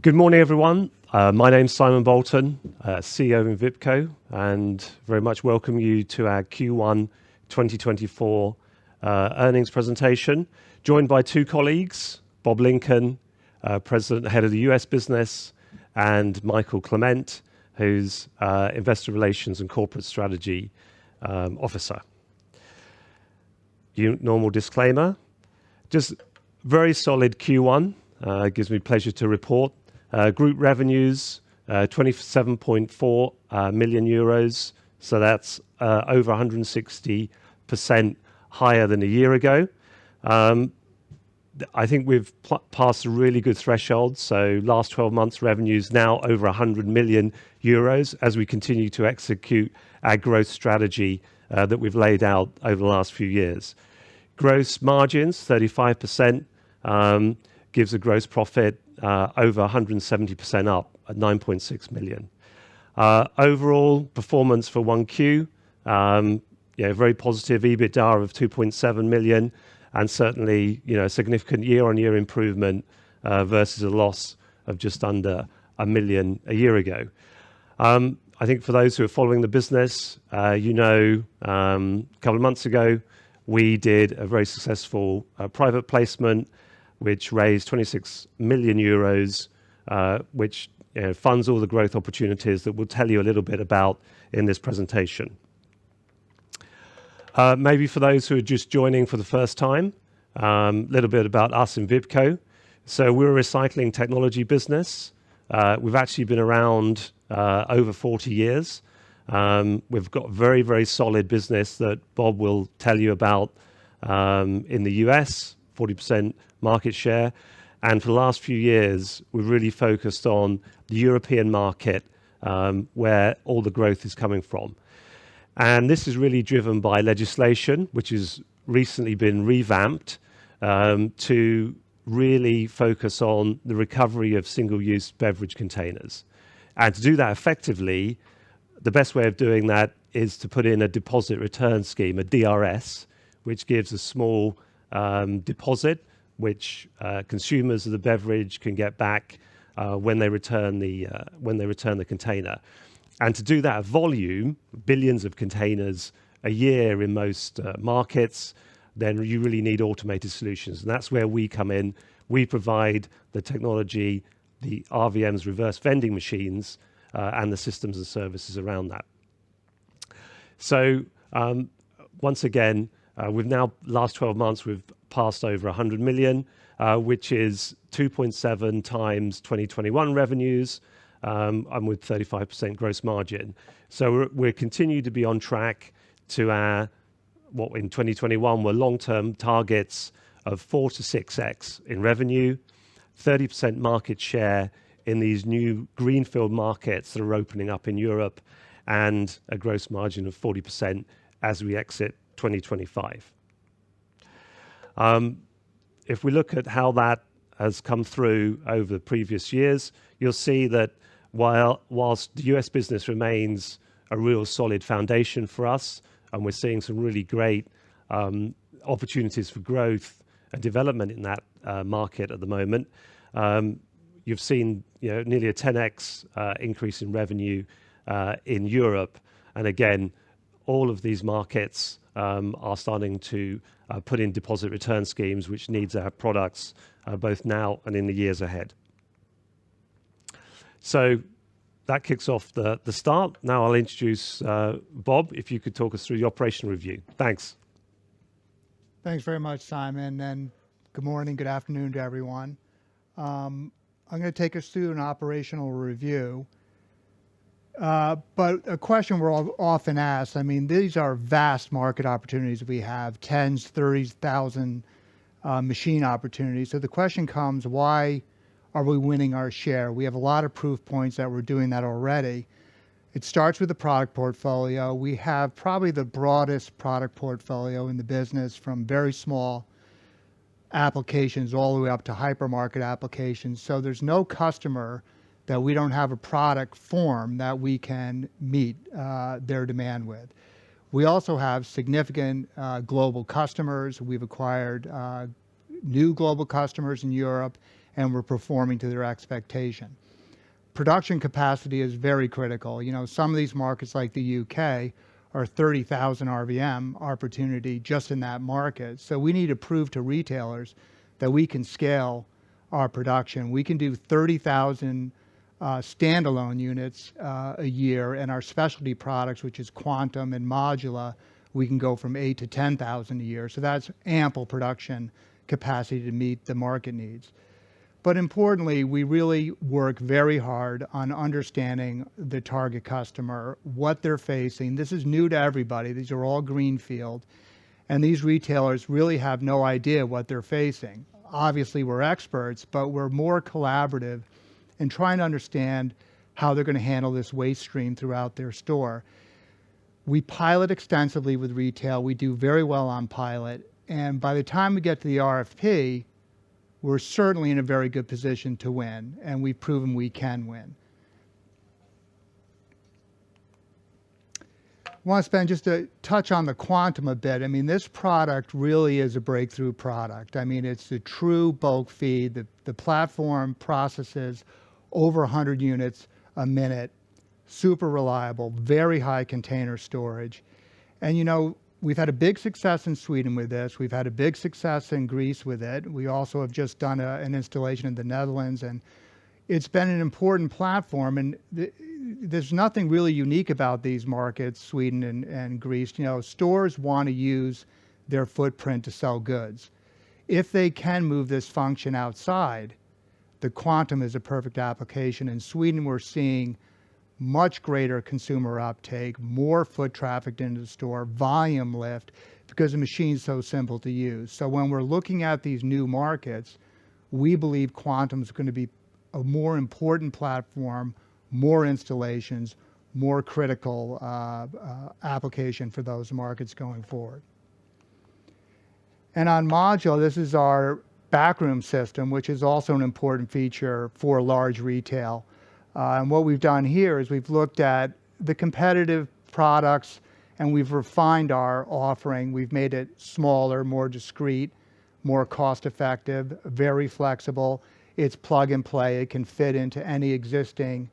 Good morning, everyone. My name's Simon Bolton, CEO of Envipco, and very much welcome you to our Q1 2024 earnings presentation, joined by two colleagues, Bob Lincoln, President and Head of the US Business, and Mikael Clement, who's Investor Relations and Corporate Strategy Officer. Normal disclaimer, just very solid Q1. It gives me pleasure to report. Group revenues, 27.4 million euros. So that's over 160% higher than a year ago. I think we've passed a really good threshold. So last 12 months revenues now over 100 million euros as we continue to execute our growth strategy that we've laid out over the last few years. Gross margins, 35%, gives a gross profit over 170% up at 9.6 million. Overall performance for 1Q, very positive EBITDA of 2.7 million, and certainly a significant year-on-year improvement versus a loss of just under 1 million a year ago. I think for those who are following the business, a couple of months ago, we did a very successful private placement, which raised 26 million euros, which funds all the growth opportunities that we'll tell you a little bit about in this presentation. Maybe for those who are just joining for the first time, a little bit about us in Envipco. So we're a recycling technology business. We've actually been around over 40 years. We've got very, very solid business that Bob will tell you about in the US, 40% market share. And for the last few years, we've really focused on the European market, where all the growth is coming from. And this is really driven by legislation, which has recently been revamped to really focus on the recovery of single-use beverage containers. And to do that effectively, the best way of doing that is to put in a deposit return scheme, a DRS, which gives a small deposit, which consumers of the beverage can get back when they return the container. And to do that at volume, billions of containers a year in most markets, then you really need automated solutions. And that's where we come in. We provide the technology, the RVMs, reverse vending machines, and the systems and services around that. So once again, we've now, last 12 months, we've passed over 100 million, which is 2.7 times 2021 revenues, and with 35% gross margin. So we continue to be on track to our, what in 2021 were long-term targets of 4 to 6x in revenue, 30% market share in these new greenfield markets that are opening up in Europe, and a gross margin of 40% as we exit 2025. If we look at how that has come through over the previous years, you'll see that whilst the US business remains a real solid foundation for us, and we're seeing some really great opportunities for growth and development in that market at the moment, you've seen nearly a 10x increase in revenue in Europe. And again, all of these markets are starting to put in deposit return schemes, which needs our products both now and in the years ahead. So that kicks off the start. Now I'll introduce Bob, if you could talk us through the operational review. Thanks. Thanks very much, Simon, and good morning, good afternoon to everyone. I'm going to take us through an operational review. But a question we're often asked, these are vast market opportunities. We have tens, 30,000 machine opportunities. So the question comes, why are we winning our share? We have a lot of proof points that we're doing that already. It starts with the product portfolio. We have probably the broadest product portfolio in the business, from very small applications all the way up to hypermarket applications. So there's no customer that we don't have a product form that we can meet their demand with. We also have significant global customers. We've acquired new global customers in Europe, and we're performing to their expectation. Production capacity is very critical. You know, some of these markets like the UK are 30,000 RVM opportunity just in that market. So we need to prove to retailers that we can scale our production. We can do 30,000 standalone units a year, and our specialty products, which is Quantum and Modula, we can go from 8 to 10,000 a year. So that's ample production capacity to meet the market needs. But importantly, we really work very hard on understanding the target customer, what they're facing. This is new to everybody. These are all greenfield. And these retailers really have no idea what they're facing. Obviously, we're experts, but we're more collaborative in trying to understand how they're going to handle this waste stream throughout their store. We pilot extensively with retail. We do very well on pilot. And by the time we get to the RFP, we're certainly in a very good position to win, and we've proven we can win. I want to spend just a touch on the Quantum a bit. I mean, this product really is a breakthrough product. I mean, it's a true bulk feed. The platform processes over 100 units a minute, super reliable, very high container storage. And you know, we've had a big success in Sweden with this. We've had a big success in Greece with it. We also have just done an installation in the Netherlands, and it's been an important platform. And there's nothing really unique about these markets, Sweden and Greece. You know, stores want to use their footprint to sell goods. If they can move this function outside, the Quantum is a perfect application. In Sweden, we're seeing much greater consumer uptake, more foot traffic into the store, volume lift, because the machine's so simple to use. So when we're looking at these new markets, we believe Quantum is going to be a more important platform, more installations, more critical application for those markets going forward. And on Modula, this is our backroom system, which is also an important feature for large retail. And what we've done here is we've looked at the competitive products and we've refined our offering. We've made it smaller, more discreet, more cost effective, very flexible. It's plug and play. It can fit into any existing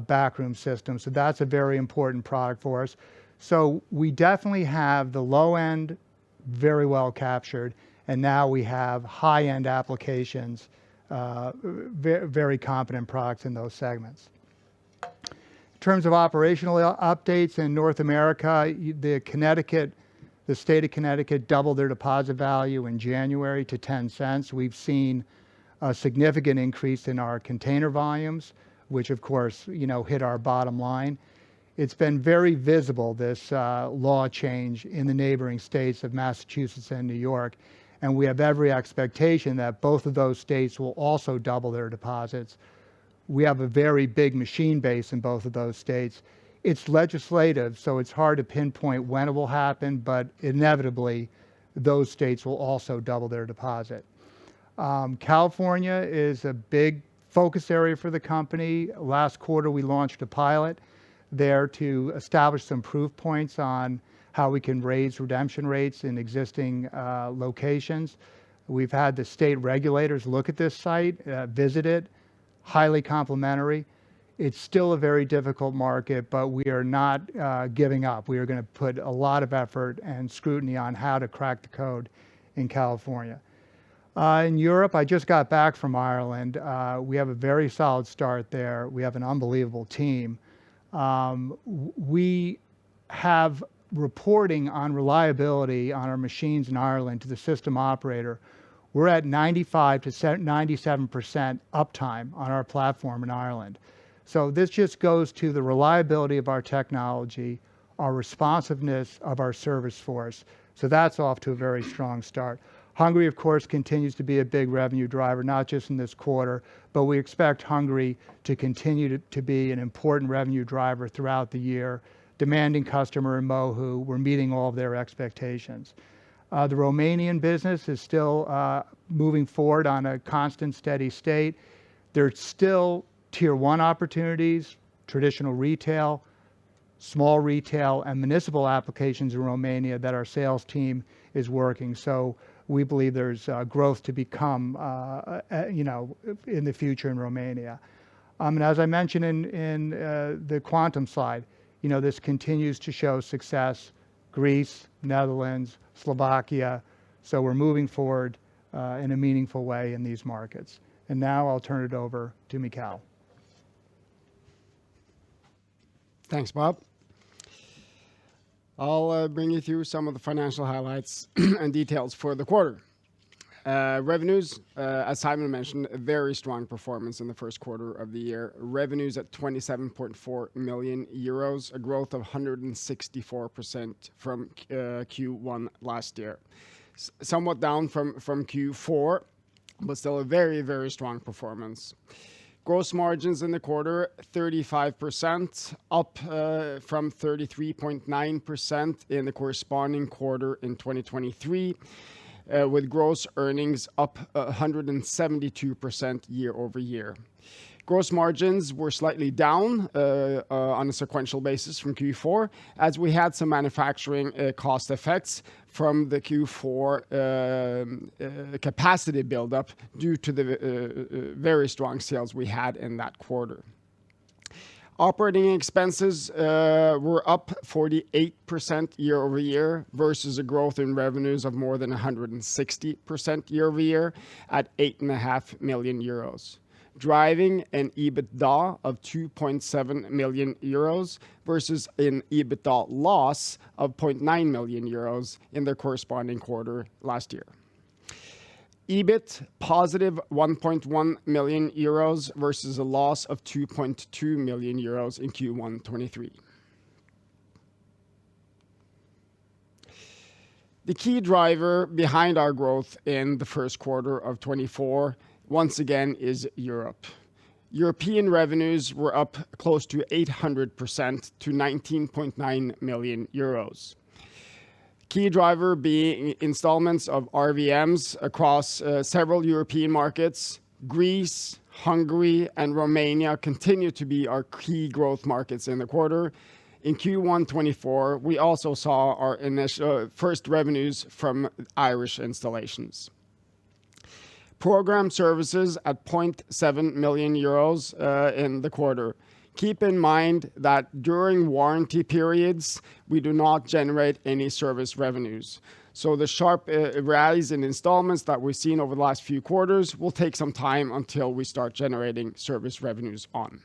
backroom system. So that's a very important product for us. So we definitely have the low end very well captured, and now we have high end applications, very competent products in those segments. In terms of operational updates in North America, the state of Connecticut doubled their deposit value in January to 10 cents. We've seen a significant increase in our container volumes, which of course, you know, hit our bottom line. It's been very visible, this law change in the neighboring states of Massachusetts and New York. And we have every expectation that both of those states will also double their deposits. We have a very big machine base in both of those states. It's legislative, so it's hard to pinpoint when it will happen, but inevitably, those states will also double their deposit. California is a big focus area for the company. Last quarter, we launched a pilot there to establish some proof points on how we can raise redemption rates in existing locations. We've had the state regulators look at this site, visit it, highly complimentary. It's still a very difficult market, but we are not giving up. We are going to put a lot of effort and scrutiny on how to crack the code in California. In Europe, I just got back from Ireland. We have a very solid start there. We have an unbelievable team. We have reporting on reliability on our machines in Ireland to the system operator. We're at 95 to 97% uptime on our platform in Ireland. So this just goes to the reliability of our technology, our responsiveness of our service force. So that's off to a very strong start. Hungary, of course, continues to be a big revenue driver, not just in this quarter, but we expect Hungary to continue to be an important revenue driver throughout the year. Demanding customer in Mohu, we're meeting all of their expectations. The Romanian business is still moving forward on a constant, steady state. There's still tier one opportunities, traditional retail, small retail, and municipal applications in Romania that our sales team is working. So we believe there's growth to become, in the future in Romania. And as I mentioned in the quantum slide, this continues to show success. Greece, Netherlands, Slovakia. So we're moving forward in a meaningful way in these markets. And now I'll turn it over to Mikael. Thanks, Bob. I'll bring you through some of the financial highlights and details for the quarter. Revenues, as Simon mentioned, a very strong performance in the first quarter of the year. Revenues at 27.4 million euros, a growth of 164% from Q1 last year. Somewhat down from Q4, but still a very, very strong performance. Gross margins in the quarter, 35%, up from 33.9% in the corresponding quarter in 2023, with gross earnings up 172% year over year. Gross margins were slightly down on a sequential basis from Q4, as we had some manufacturing cost effects from the Q4 capacity buildup due to the very strong sales we had in that quarter. Operating expenses were up 48% year over year versus a growth in revenues of more than 160% year over year at 8.5 million euros. Driving an EBITDA of 2.7 million euros versus an EBITDA loss of 0.9 million euros in the corresponding quarter last year. EBIT positive 1.1 million euros versus a loss of 2.2 million euros in Q1 23. The key driver behind our growth in the first quarter of 24 once again is Europe. European revenues were up close to 800% to 19.9 million euros. Key driver being installments of RVMs across several European markets. Greece, Hungary, and Romania continue to be our key growth markets in the quarter. In Q1 24, we also saw our initial first revenues from Irish installations. Program services at 0.7 million euros in the quarter. Keep in mind that during warranty periods, we do not generate any service revenues. So the sharp rise in installments that we've seen over the last few quarters will take some time until we start generating service revenues on.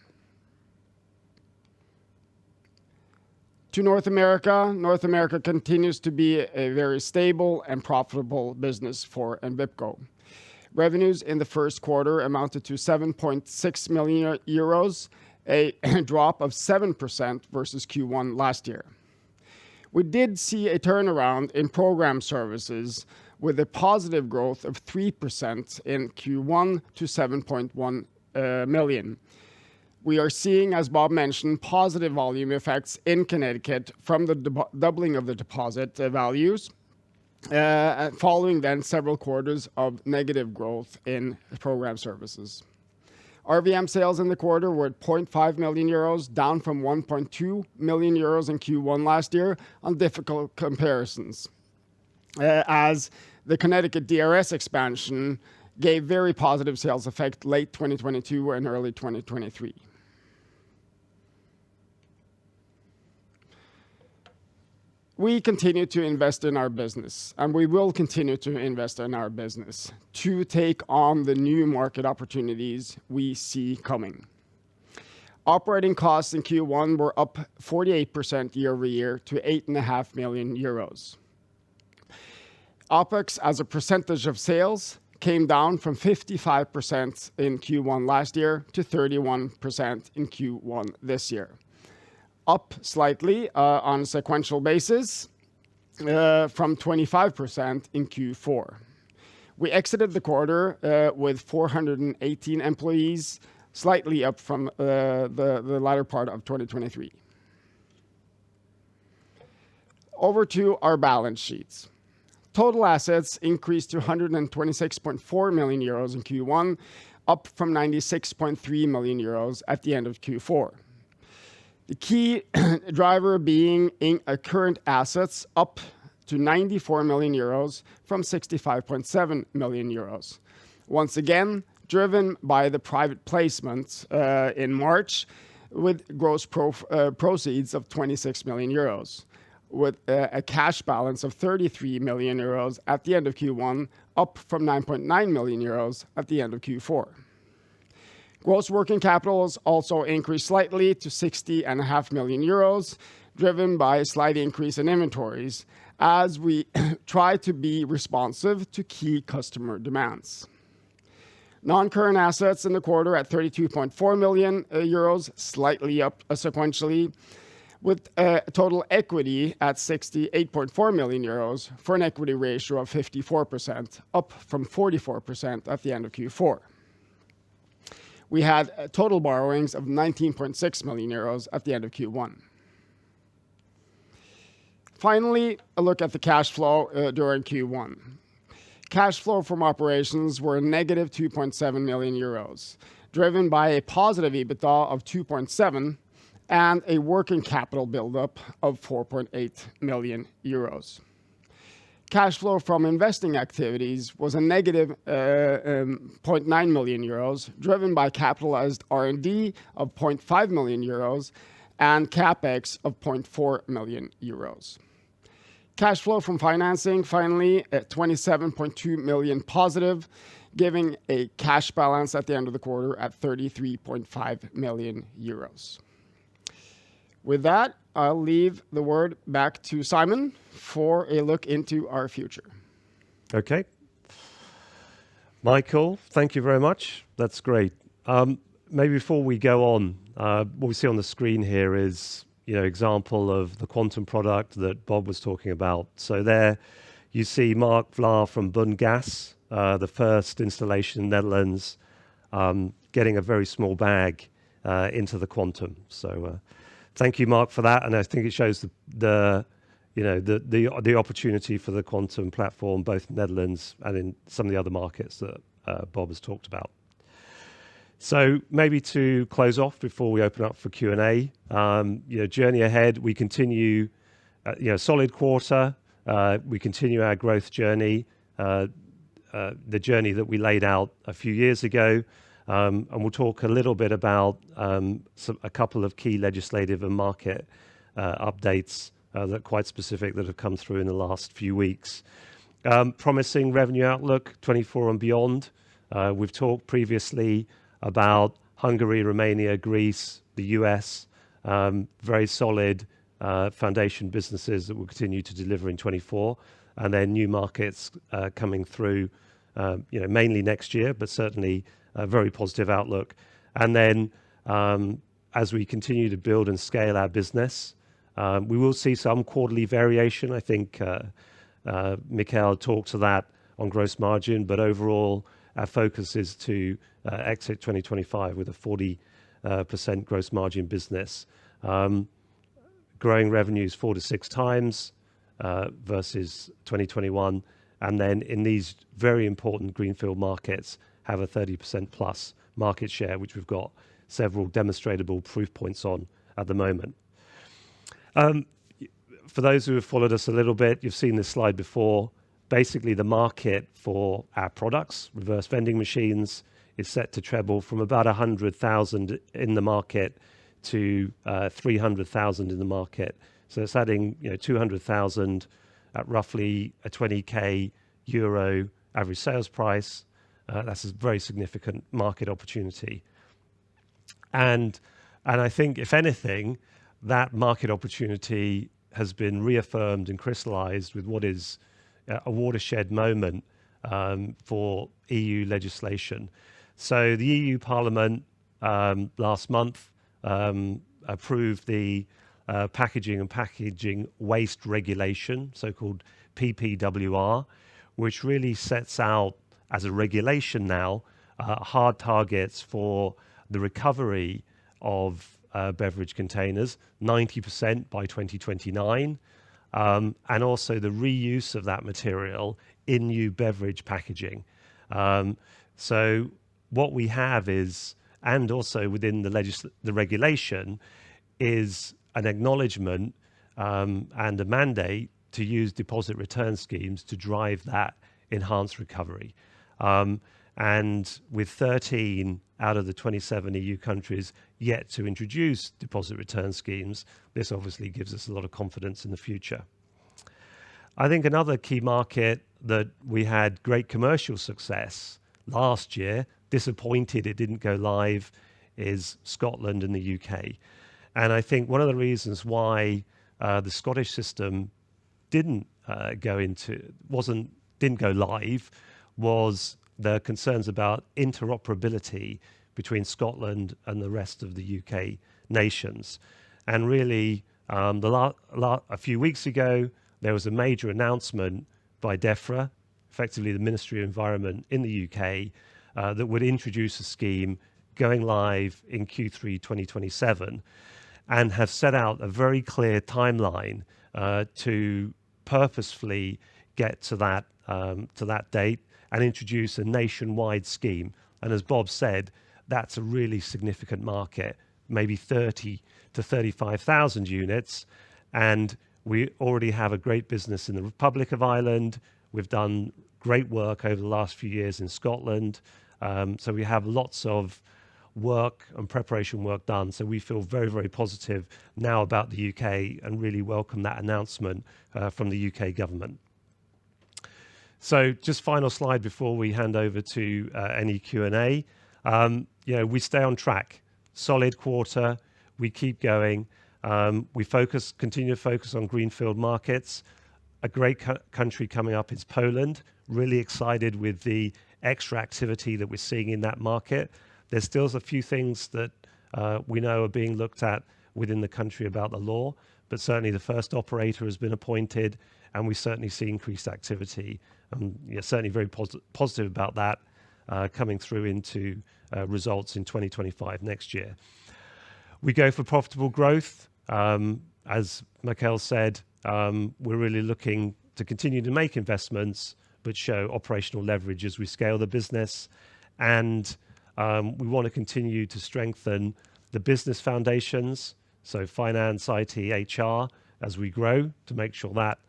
To North America. North America continues to be a very stable and profitable business for Envipco. Revenues in the first quarter amounted to 7.6 million euros, a drop of 7% versus Q1 last year. We did see a turnaround in program services with a positive growth of 3% in Q1 to 7.1 million. We are seeing, as Bob mentioned, positive volume effects in Connecticut from the doubling of the deposit values, following then several quarters of negative growth in program services. RVM sales in the quarter were at 0.5 million euros, down from 1.2 million euros in Q1 last year on difficult comparisons, as the Connecticut DRS expansion gave very positive sales effect late 2022 and early 2023. We continue to invest in our business, and we will continue to invest in our business to take on the new market opportunities we see coming. Operating costs in Q1 were up 48% year over year to 8.5 million euros. OPEX as a percentage of sales came down from 55% in Q1 last year to 31% in Q1 this year. Up slightly on a sequential basis from 25% in Q4. We exited the quarter with 418 employees, slightly up from the latter part of 2023. Over to our balance sheets. Total assets increased to 126.4 million euros in Q1, up from 96.3 million euros at the end of Q4. The key driver being in current assets up to 94 million euros from 65.7 million euros. Once again, driven by the private placement in March with gross proceeds of 26 million euros, with a cash balance of 33 million euros at the end of Q1, up from 9.9 million euros at the end of Q4. Gross working capital has also increased slightly to 60.5 million euros, driven by a slight increase in inventories as we try to be responsive to key customer demands. Non-current assets in the quarter at 32.4 million euros, slightly up sequentially, with total equity at 68.4 million euros for an equity ratio of 54%, up from 44% at the end of Q4. We had total borrowings of 19.6 million euros at the end of Q1. Finally, a look at the cash flow during Q1. Cash flow from operations were negative 2.7 million euros, driven by a positive EBITDA of 2.7 and a working capital buildup of 4.8 million euros. Cash flow from investing activities was a negative 0.9 million euros, driven by capitalized R&D of 0.5 million euros and CapEx of 0.4 million euros. Cash flow from financing, finally, at 27.2 million positive, giving a cash balance at the end of the quarter at 33.5 million euros. With that, I'll leave the word back to Simon for a look into our future. Okay. Mikael, thank you very much. That's great. Maybe before we go on, what we see on the screen here is example of the quantum product that Bob was talking about. So there you see Mark Vlaar from Bund Gas, the first installation in the Netherlands, getting a very small bag into the quantum. So thank you, Mark, for that. And I think it shows the opportunity for the quantum platform, both in the Netherlands and in some of the other markets that Bob has talked about. So maybe to close off before we open up for Q&A, journey ahead, we continue, solid quarter. We continue our growth journey, the journey that we laid out a few years ago. And we'll talk a little bit about a couple of key legislative and market updates that are quite specific that have come through in the last few weeks. Promising revenue outlook, 24 and beyond. We've talked previously about Hungary, Romania, Greece, the US, very solid foundation businesses that will continue to deliver in 24, and then new markets coming through, mainly next year, but certainly a very positive outlook. And then as we continue to build and scale our business, we will see some quarterly variation. I think Mikael talked to that on gross margin, but overall, our focus is to exit 2025 with a 40% gross margin business, growing revenues 4 to 6 times versus 2021, and then in these very important greenfield markets, have a 30% plus market share, which we've got several demonstrable proof points on at the moment. For those who have followed us a little bit, you've seen this slide before. Basically, the market for our products, reverse vending machines, is set to treble from about 100,000 in the market to 300,000 in the market. So it's adding 200,000 at roughly a 20k euro average sales price. That's a very significant market opportunity. And I think, if anything, that market opportunity has been reaffirmed and crystallized with what is a watershed moment for EU legislation. So the EU Parliament last month approved the packaging and packaging waste regulation, so-called PPWR, which really sets out as a regulation now hard targets for the recovery of beverage containers, 90% by 2029, and also the reuse of that material in new beverage packaging. So what we have is, and also within the regulation, is an acknowledgement and a mandate to use deposit return schemes to drive that enhanced recovery. And with 13 out of the 27 EU countries yet to introduce deposit return schemes, this obviously gives us a lot of confidence in the future. I think another key market that we had great commercial success last year, disappointed it didn't go live, is Scotland and the UK. And I think one of the reasons why the Scottish system didn't go live was the concerns about interoperability between Scotland and the rest of the UK nations. And really, a few weeks ago, there was a major announcement by DEFRA, effectively the Ministry of Environment in the UK, that would introduce a scheme going live in Q3 2027, and have set out a very clear timeline to purposefully get to that date and introduce a nationwide scheme. And as Bob said, that's a really significant market, maybe 30 to 35,000 units. And we already have a great business in the Republic of Ireland. We've done great work over the last few years in Scotland. So we have lots of work and preparation work done. So we feel very, very positive now about the UK and really welcome that announcement from the UK government. So just final slide before we hand over to any Q&A. We stay on track. Solid quarter. We keep going. We continue to focus on greenfield markets. A great country coming up is Poland. Really excited with the extra activity that we're seeing in that market. There's still a few things that we know are being looked at within the country about the law, but certainly the first operator has been appointed, and we certainly see increased activity. Certainly very positive about that coming through into results in 2025 next year. We go for profitable growth. As Mikael said, we're really looking to continue to make investments, but show operational leverage as we scale the business. And we want to continue to strengthen the business foundations, so finance, IT, HR, as we grow, to make sure that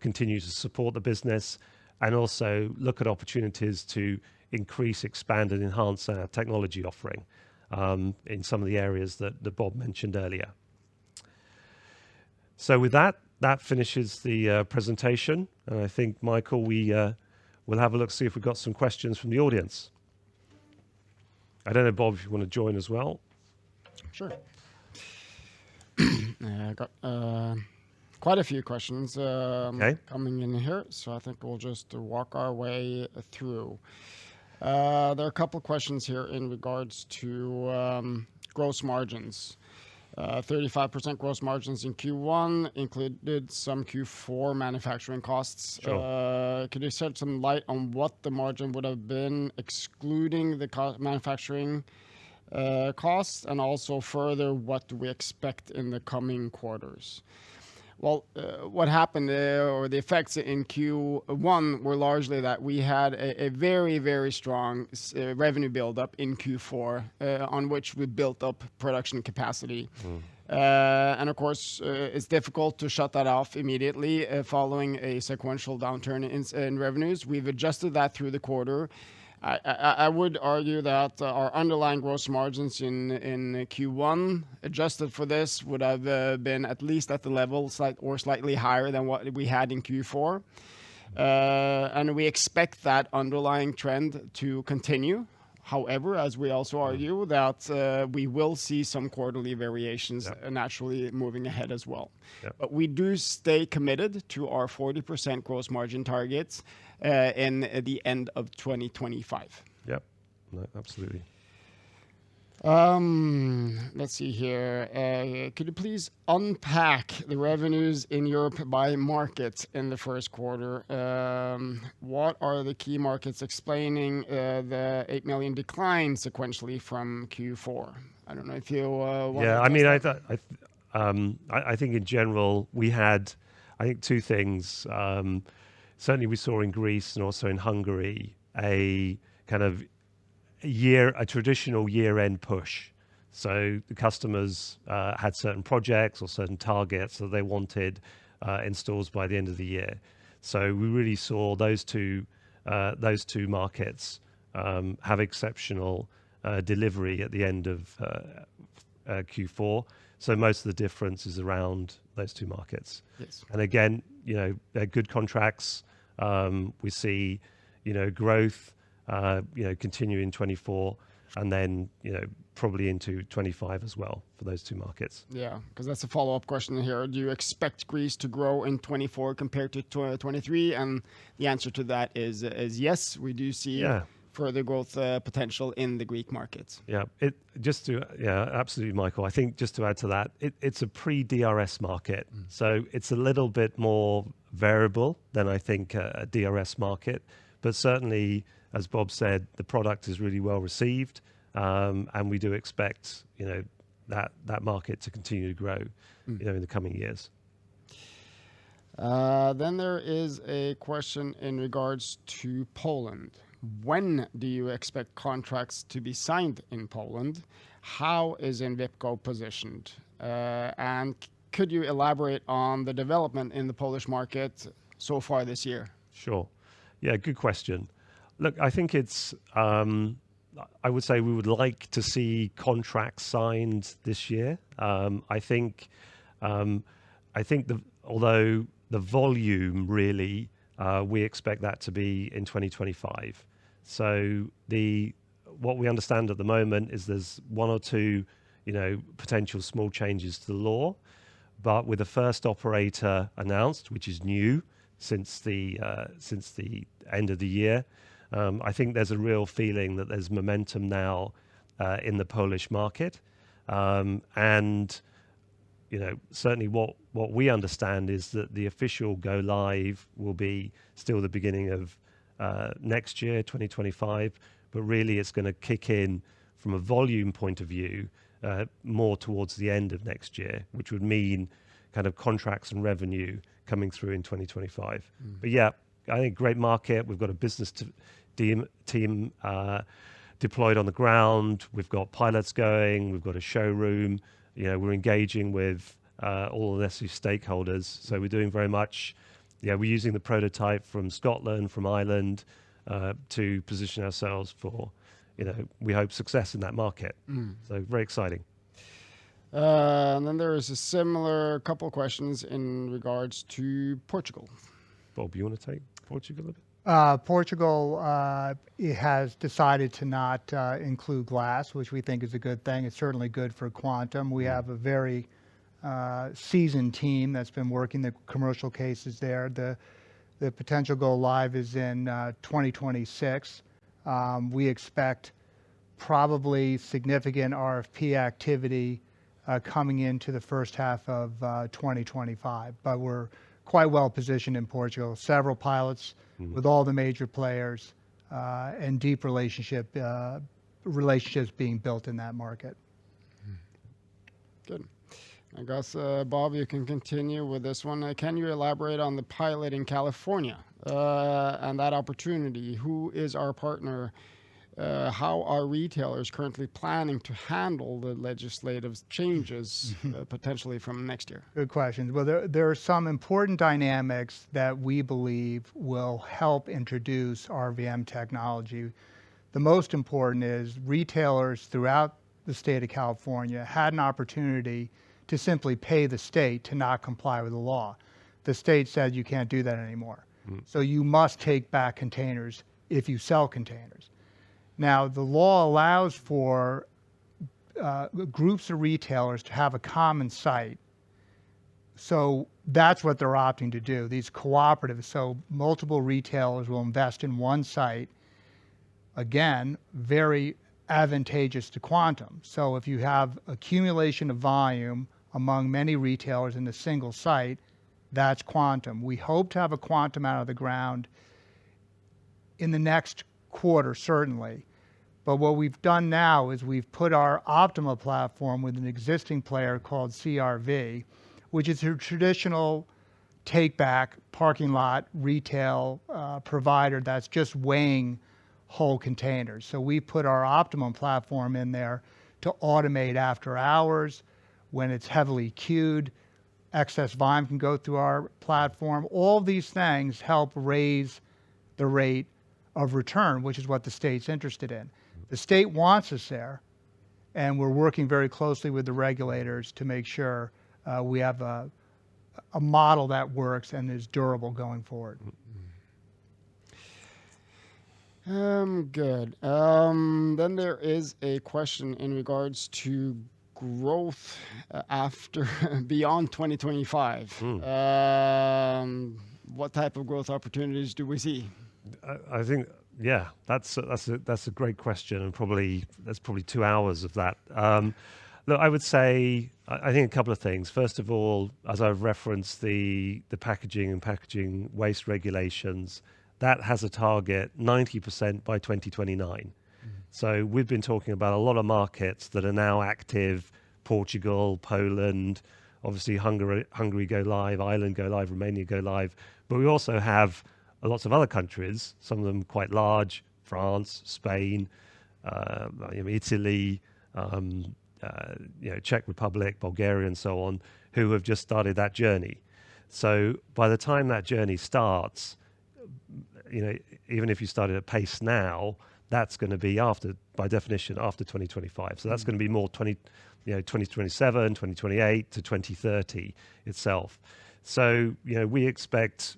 continues to support the business, and also look at opportunities to increase, expand, and enhance our technology offering in some of the areas that Bob mentioned earlier. So with that finishes the presentation. And I think, Michael, we'll have a look, see if we've got some questions from the audience. I don't know, Bob, if you want to join as well. Sure. I got quite a few questions coming in here, so I think we'll just walk our way through. There are a couple of questions here in regards to gross margins. 35% gross margins in Q1 included some Q4 manufacturing costs. Sure. Could you shed some light on what the margin would have been excluding the manufacturing costs, and also further, what do we expect in the coming quarters? Well, what happened or the effects in Q1 were largely that we had a very, very strong revenue buildup in Q4 on which we built up production capacity. And of course, it's difficult to shut that off immediately following a sequential downturn in revenues. We've adjusted that through the quarter. I would argue that our underlying gross margins in Q1, adjusted for this, would have been at least at the level or slightly higher than what we had in Q4. And we expect that underlying trend to continue. However, as we also argue that we will see some quarterly variations naturally moving ahead as well. Yep. But we do stay committed to our 40% gross margin targets in the end of 2025. Yep, no, absolutely. Let's see here. Could you please unpack the revenues in Europe by market in the first quarter? What are the key markets explaining the 8 million decline sequentially from Q4? I don't know if you want to I mean, that. I think in general, we had, I think, two things. Certainly we saw in Greece and also in Hungary a kind of a traditional year-end push. So the customers had certain projects or certain targets that they wanted installs by the end of the year. So we really saw those two markets have exceptional delivery at the end of Q4. So most of the difference is around those two markets. Yes. And again, they're good contracts. We see, growth, continue in 24, and then, probably into 25 as well for those two markets. Yeah, because that's a follow-up question here. Do you expect Greece to grow in 24 compared to 23? And the answer to that is yes. We do see further growth potential in the Greek markets. Yeah, absolutely, Michael. I think just to add to that, it's a pre-DRS market. So it's a little bit more variable than I think a DRS market. But certainly, as Bob said, the product is really well received. And we do expect, that market to continue to grow, in the coming years. Then there is a question in regards to Poland. When do you expect contracts to be signed in Poland? How is Envipco positioned? And could you elaborate on the development in the Polish market so far this year? Sure. Yeah, good question. Look, I think it's, I would say we would like to see contracts signed this year. I think although the volume really, we expect that to be in 2025. So what we understand at the moment is there's one or two, potential small changes to the law, but with the first operator announced, which is new since the end of the year, I think there's a real feeling that there's momentum now in the Polish market, and certainly what we understand is that the official go live will be still the beginning of next year, 2025, but really it's going to kick in from a volume point of view more towards the end of next year, which would mean kind of contracts and revenue coming through in 2025. But yeah, I think great market. We've got a business team deployed on the ground. We've got pilots going. We've got a showroom. We're engaging with all the necessary stakeholders. So we're doing very much. Yeah, we're using the prototype from Scotland, from Ireland, to position ourselves for, we hope success in that market. So very exciting. And then there is a similar couple of questions in regards to Portugal. Bob, you want to take Portugal a bit? Portugal it has decided to not include glass, which we think is a good thing. It's certainly good for quantum. We have a very seasoned team that's been working the commercial cases there. The potential go live is in 2026. We expect probably significant RFP activity coming into the first half of 2025, but we're quite well positioned in Portugal. Several pilots with all the major players and deep relationships being built in that market. Good. I guess, Bob, you can continue with this one. Can you elaborate on the pilot in California and that opportunity? Who is our partner? How are retailers currently planning to handle the legislative changes potentially from next year? Good questions. Well, there are some important dynamics that we believe will help introduce RVM technology. The most important is retailers throughout the state of California had an opportunity to simply pay the state to not comply with the law. The state said you can't do that anymore. So you must take back containers if you sell containers. Now, the law allows for groups of retailers to have a common site. So that's what they're opting to do, these cooperatives. So multiple retailers will invest in one site. Again, very advantageous to quantum. So if you have accumulation of volume among many retailers in a single site, that's quantum. We hope to have a quantum out of the ground in the next quarter, certainly. But what we've done now is we've put our Optima platform with an existing player called CRV, which is a traditional take-back parking lot retail provider that's just weighing whole containers. So we put our Optimum platform in there to automate after hours when it's heavily queued. excess volume can go through our platform. All these things help raise the rate of return, which is what the state's interested in. The state wants us there, and we're working very closely with the regulators to make sure we have a model that works and is durable going forward. Good. Then there is a question in regards to growth after beyond 2025. What type of growth opportunities do we see? I think, yeah, that's a great question, and there's probably 2 hours of that. Look, I would say, I think a couple of things. First of all, as I've referenced the packaging and packaging waste regulations, that has a target 90% by 2029. So we've been talking about a lot of markets that are now active: Portugal, Poland, obviously Hungary go live, Ireland go live, Romania go live. But we also have lots of other countries, some of them quite large: France, Spain, Italy, Czech Republic, Bulgaria, and so on, who have just started that journey. So by the time that journey starts, even if you started at pace now, that's going to be by definition, after 2025. So that's going to be more 2027, 2028 to 2030 itself. So, we expect,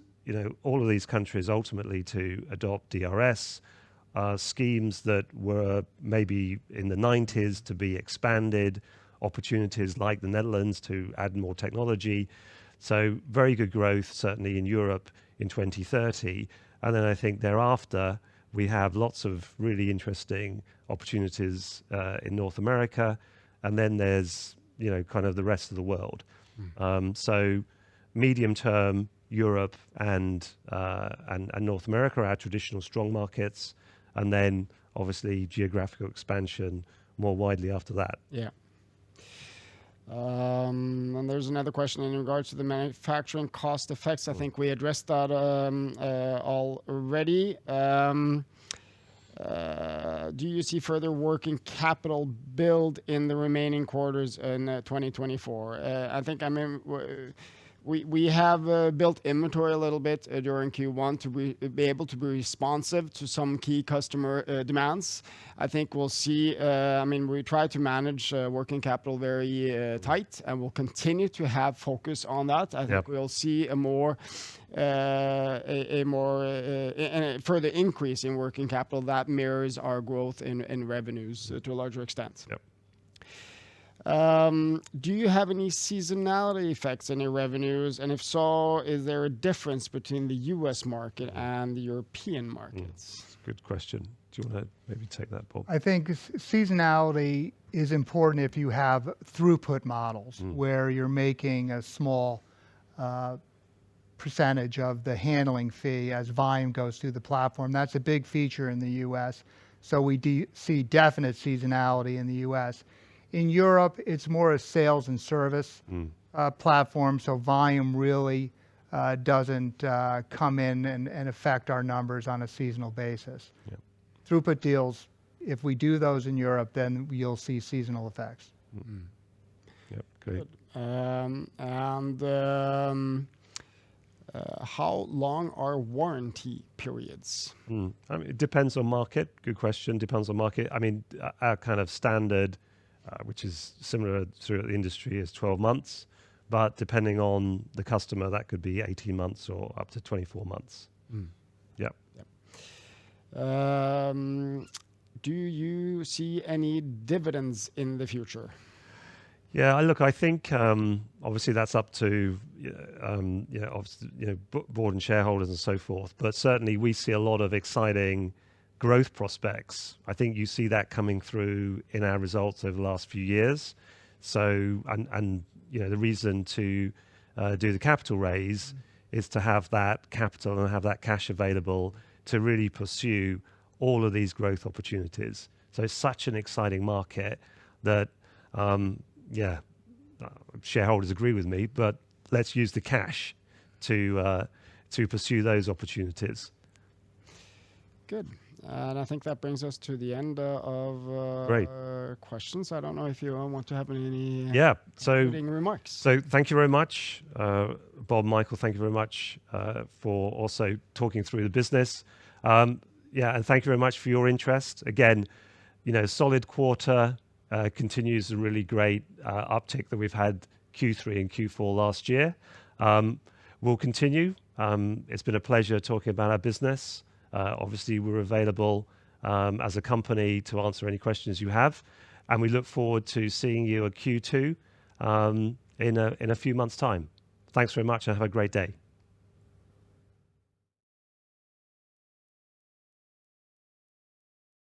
all of these countries ultimately to adopt DRS, schemes that were maybe in the 90s to be expanded, opportunities like the Netherlands to add more technology. So very good growth, certainly in Europe in 2030. And then I think thereafter, we have lots of really interesting opportunities in North America. And then there's, kind of the rest of the world. So medium term, Europe and North America are our traditional strong markets. And then obviously geographical expansion more widely after that. Yeah. And there's another question in regards to the manufacturing cost effects. I think we addressed that already. Do you see further working capital build in the remaining quarters in 2024? We have built inventory a little bit during Q1 to be able to be responsive to some key customer demands. I think we'll see, we try to manage working capital very tight, and we'll continue to have focus on that. I think we'll see a further increase in working capital that mirrors our growth in revenues to a larger extent. Yep. Do you have any seasonality effects in your revenues? And if so, is there a difference between the US market and the European markets? Good question. Do you want to maybe take that, Bob? I think seasonality is important if you have throughput models where you're making a small percentage of the handling fee as volume goes through the platform. That's a big feature in the US. So we see definite seasonality in the US. In Europe, it's more a sales and service platform, so volume really doesn't come in and affect our numbers on a seasonal basis. Yep. Throughput deals, if we do those in Europe, then you'll see seasonal effects. Yep, great. How long are warranty periods? It depends on market. Good question. Depends on market. Our kind of standard, which is similar throughout the industry, is 12 months. But depending on the customer, that could be 18 months or up to 24 months. Yep. Do you see any dividends in the future? Yeah, look, I think obviously that's up to board and shareholders and so forth. But certainly we see a lot of exciting growth prospects. I think you see that coming through in our results over the last few years. So, and the reason to do the capital raise is to have that capital and have that cash available to really pursue all of these growth opportunities. So it's such an exciting market that, shareholders agree with me, but let's use the cash to pursue those opportunities. Good. And I think that brings us to the end of Great. questions. I don't know if you want to have any Yeah. So concluding remarks. So thank you very much, Bob, Michael. Thank you very much for also talking through the business. Yeah, and thank you very much for your interest. Again, solid quarter, continues a really great uptick that we've had Q3 and Q4 last year. We'll continue. It's been a pleasure talking about our business. Obviously, we're available as a company to answer any questions you have, and we look forward to seeing you at Q2 in a few months' time. Thanks very much and have a great day.